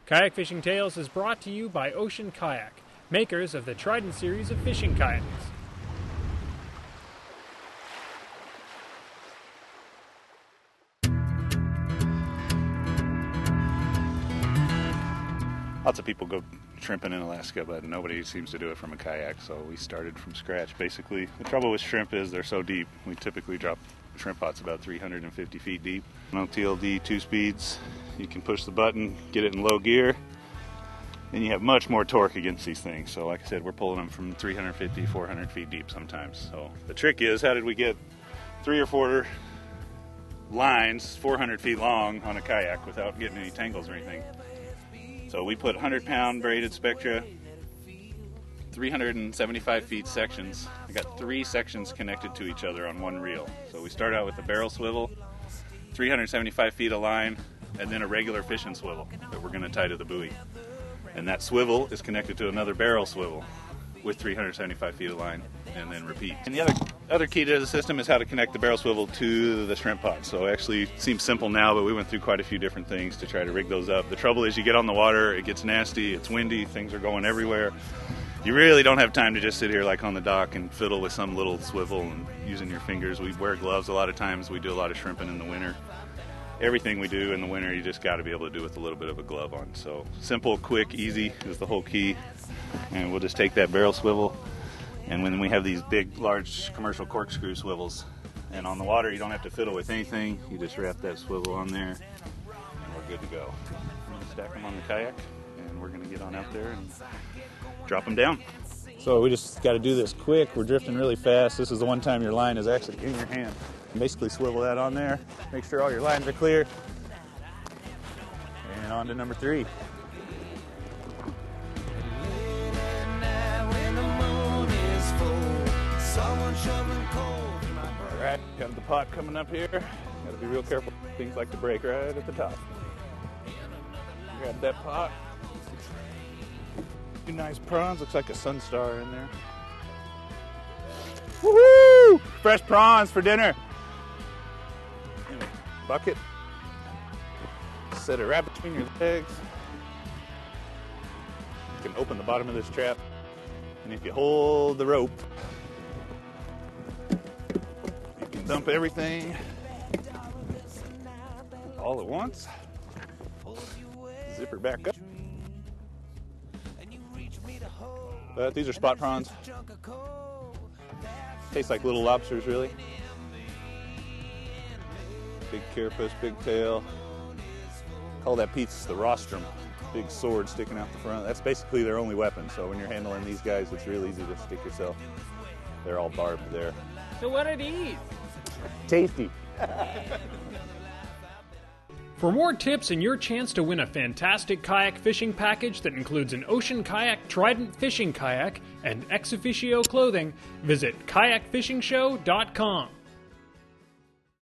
Kayak Fishing Tales is brought to you by Ocean Kayak, makers of the Trident series of fishing kayaks. Lots of people go shrimping in Alaska, but nobody seems to do it from a kayak, so we started from scratch. Basically, the trouble with shrimp is they're so deep. We typically drop shrimp pots about 350 feet deep. On TLD 2 speeds, you can push the button, get it in low gear, and you have much more torque against these things. So like I said, we're pulling them from 350, 400 feet deep sometimes. So the trick is, how did we get 3 or 4 lines 400 feet long on a kayak without getting any tangles or anything? So we put 100-pound braided Spectra, 375 feet sections. I got 3 sections connected to each other on one reel. So we start out with a barrel swivel, 375 feet of line, and then a regular fishing swivel that we're going to tie to the buoy. And that swivel is connected to another barrel swivel with 375 feet of line, and then repeat. And the other key to the system is how to connect the barrel swivel to the shrimp pot. So actually it seems simple now, but we went through quite a few different things to try to rig those up. The trouble is, you get on the water, it gets nasty, it's windy, things are going everywhere. You really don't have time to just sit here like on the dock and fiddle with some little swivel and using your fingers. We wear gloves a lot of times. We do a lot of shrimping in the winter. Everything we do in the winter, you just got to be able to do with a little bit of a glove on. So simple, quick, easy is the whole key. And we'll just take that barrel swivel, and when we have these big, large commercial corkscrew swivels, and on the water you don't have to fiddle with anything. You just wrap that swivel on there, and we're good to go. We're going to stack them on the kayak, and we're going to get on out there and drop them down. So we just got to do this quick. We're drifting really fast. This is the one time your line is actually in your hand. Basically swivel that on there, make sure all your lines are clear, and on to number 3. Alright, got the pot coming up here. Gotta be real careful. Things like to break right at the top. Grab that pot. 2 nice prawns. Looks like a sun star in there. Woohoo! Fresh prawns for dinner. Bucket. Set it right between your legs. You can open the bottom of this trap, and if you hold the rope, you can dump everything all at once. Zip her back up. These are spot prawns. Taste like little lobsters, really. Big carapace, big tail. Call that piece the rostrum. Big sword sticking out the front. That's basically their only weapon. So when you're handling these guys, it's real easy to stick yourself. They're all barbed there. So what are these? Tasty. For more tips and your chance to win a fantastic kayak fishing package that includes an Ocean Kayak Trident fishing kayak and ex officio clothing, visit kayakfishingshow.com.